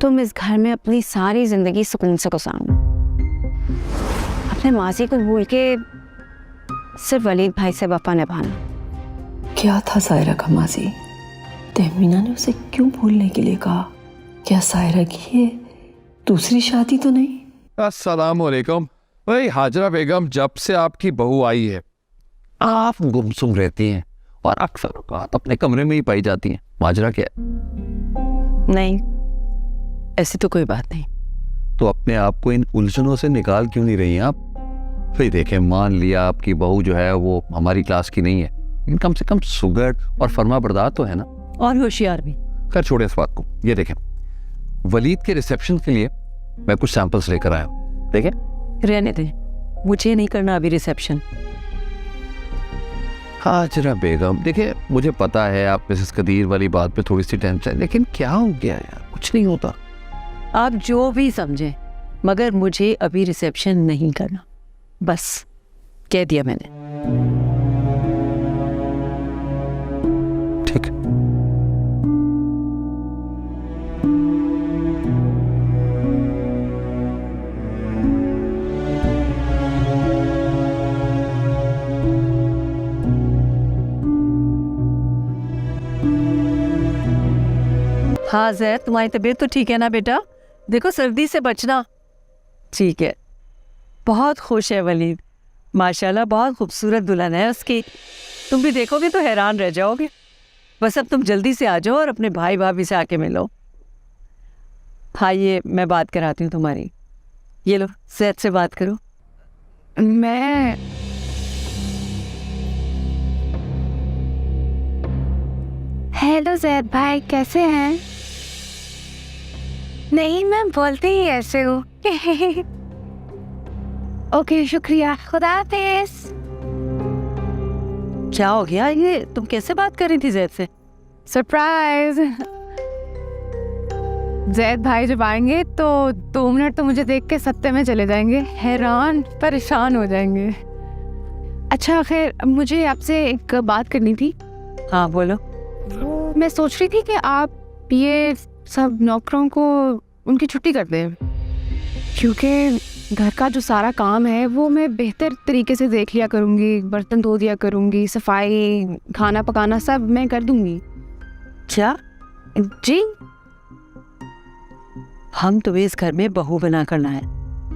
तुम इस घर में अपनी सारी जिंदगी सुकून से गुजारना, अपने माजी को भूल के सिर्फ वलीद भाई से वफा निभाना। क्या था सायरा का माजी? तहमीना ने उसे क्यों भूलने के लिए कहा? क्या सायरा की ये दूसरी शादी तो नहीं? अस्सलाम वालेकुम। भाई हाजरा बेगम, जब से आपकी बहू आई है आप गुमसुम रहती हैं और अक्सर औकात अपने कमरे में ही पाई जाती हैं। माजरा क्या है? नहीं, ऐसी तो कोई बात नहीं। तो अपने आप को इन उलझनों से निकाल क्यों नहीं रही हैं आप? फिर देखें, मान लिया आपकी बहू जो है वो हमारी क्लास की नहीं है, लेकिन कम से कम सुगड़ और फर्मा बरदार तो है ना, और होशियार भी। खैर छोड़े इस बात को। ये देखें, वलीद के रिसेप्शन के लिए मैं कुछ सैंपल्स लेकर आया हूँ। देखें। रहने दे, मुझे नहीं करना अभी रिसेप्शन। हाजरा बेगम, देखिए मुझे पता है आप मिसेस कदीर वाली बात पे थोड़ी सी टेंशन, लेकिन क्या हो गया यार, कुछ नहीं होता। आप जो भी समझें, मगर मुझे अभी रिसेप्शन नहीं करना, बस कह दिया मैंने। ठीक है। हाँ जैद, तुम्हारी तबीयत तो ठीक है ना बेटा? देखो सर्दी से बचना। ठीक है। बहुत खुश है वलीद, माशाल्लाह बहुत खूबसूरत दुल्हन है उसकी। तुम भी देखोगे तो हैरान रह जाओगे। बस अब तुम जल्दी से आ जाओ और अपने भाई भाभी से आके मिलो। हाँ, ये मैं बात कराती हूँ तुम्हारी। ये लो, जैद से बात करो। मैं हेलो जैद भाई, कैसे हैं? नहीं, मैं बोलते ही ऐसे हूँ। ओके, शुक्रिया, खुदा हाफिज़। क्या हो गया? ये तुम कैसे बात कर रही थी जैद से? सरप्राइज। जैद भाई जब आएंगे तो 2 मिनट तो मुझे देख के सत्ते में चले जाएंगे, हैरान परेशान हो जाएंगे। अच्छा खैर, मुझे आपसे एक बात करनी थी। हाँ बोलो। मैं सोच रही थी कि आप ये सब नौकरों को उनकी छुट्टी कर दें, क्योंकि घर का जो सारा काम है वो मैं बेहतर तरीके से देख लिया करूँगी, बर्तन धो दिया करूँगी, सफाई, खाना पकाना सब मैं कर दूँगी। क्या? जी, हम तुम्हें इस घर में बहू बना करना है,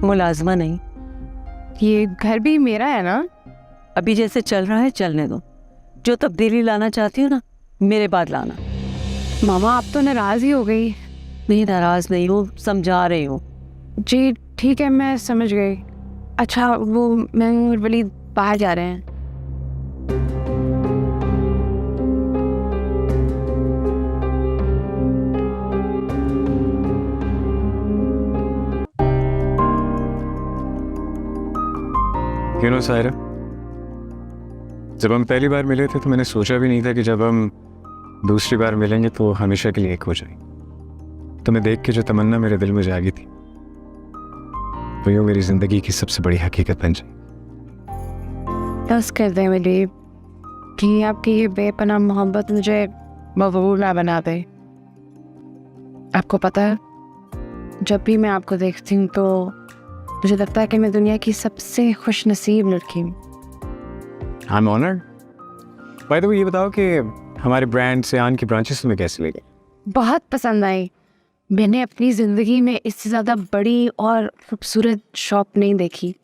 मुलाजमा नहीं। ये घर भी मेरा है ना? अभी जैसे चल रहा है चलने दो। जो तब्दीली लाना चाहती हो ना, मेरे बाद लाना। मामा आप तो नाराज़ ही हो गई। नहीं, नाराज नहीं हूँ, समझा रही हूँ। जी ठीक है, मैं समझ गई। अच्छा, वो मैं और वलीद बाहर जा रहे हैं। You know, सायरा, जब हम पहली बार मिले थे तो मैंने सोचा भी नहीं था कि जब हम दूसरी बार मिलेंगे तो हमेशा के लिए एक हो जाए। तुम्हें देख के जो तमन्ना मेरे दिल में जागी थी, वो यूँ मेरी जिंदगी की सबसे बड़ी हकीकत बन जाए। बस कर दें वलीद कि आपकी ये बेपनाह मोहब्बत मुझे मजबूर ना बना दे। आपको पता है, जब भी मैं आपको देखती हूँ तो मुझे लगता है कि मैं दुनिया की सबसे खुश नसीब लड़की हूँ। I'm honored. By the way, ये बताओ कि हमारे ब्रांड सियान की ब्रांचेस तुम्हें कैसे लगे? बहुत पसंद आई। मैंने अपनी ज़िंदगी में इससे ज़्यादा बड़ी और खूबसूरत शॉप नहीं देखी।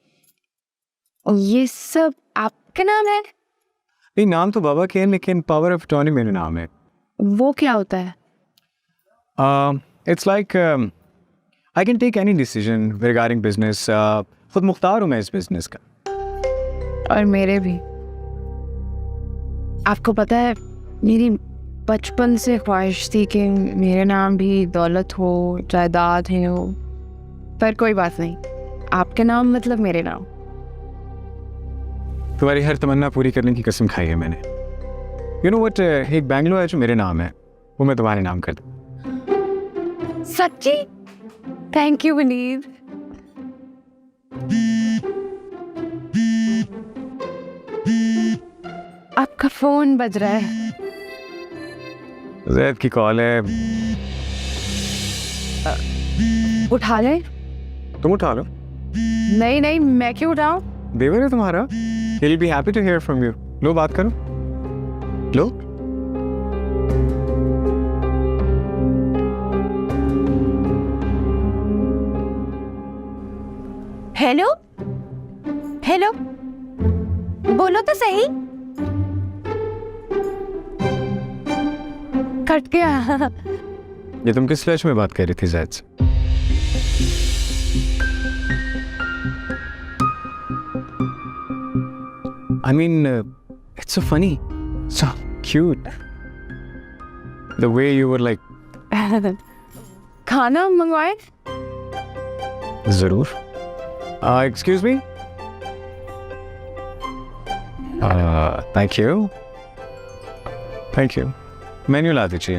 ये सब आपके नाम है? नहीं, नाम तो बाबा के हैं, लेकिन पावर ऑफ अटॉर्नी मेरा नाम है। वो क्या होता है? It's like I can take any decision regarding business. खुद मुख्तार हूँ मैं इस बिजनेस का। और मेरे भी। आपको पता है, मेरी बचपन से ख्वाहिश थी कि मेरे नाम भी दौलत हो, जायदाद है हो, पर कोई बात नहीं, आपके नाम मतलब मेरे नाम। तुम्हारी हर तमन्ना पूरी करने की कसम खाई है मैंने। You know what? एक बैंगलो है जो मेरे नाम है, वो मैं तुम्हारे नाम कर दूँ। सच्ची? थैंक यू वनीद। आपका फोन बज रहा है। जैद की कॉल है। उठा ले। तुम उठा लो। नहीं नहीं, मैं क्यों उठाऊं? देवर है तुम्हारा, he'll be happy to hear from you। लो बात करो, लो। हेलो हेलो, बोलो तो सही। कट गया। ये तुम किस फ्लैश में बात कर रही थी जैद से? I mean, it's so funny, so cute. The way you were like, खाना मंगवाए? जरूर। Excuse me? Thank you. Thank you. Menu ला दीजिए।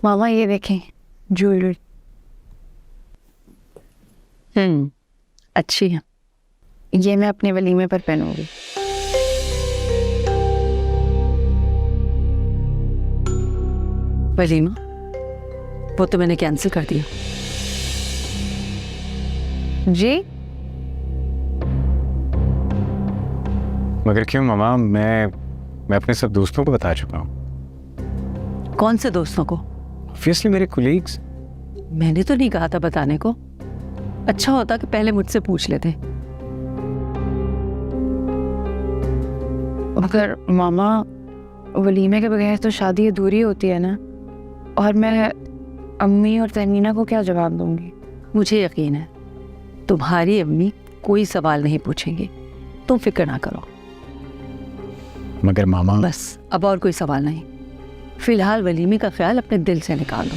मामा ये देखें, ज्वेलरी। अच्छी है। ये मैं अपने वलीमे पर पहनूंगी। वलीमा वो तो मैंने कैंसिल कर दिया। जी? मगर क्यों मामा? मैं अपने सब दोस्तों को बता चुका हूँ। कौन से दोस्तों को? ऑब्वियसली मेरे कोलीग्स। मैंने तो नहीं कहा था बताने को। अच्छा होता कि पहले मुझसे पूछ लेते। मगर मामा, वलीमे के बगैर तो शादी अधूरी होती है ना। और मैं अम्मी और तहमीना को क्या जवाब दूंगी? मुझे यकीन है तुम्हारी अम्मी कोई सवाल नहीं पूछेंगी, तुम फिक्र ना करो। मगर मामा, बस अब और कोई सवाल नहीं। फिलहाल वलीमे का ख्याल अपने दिल से निकालो।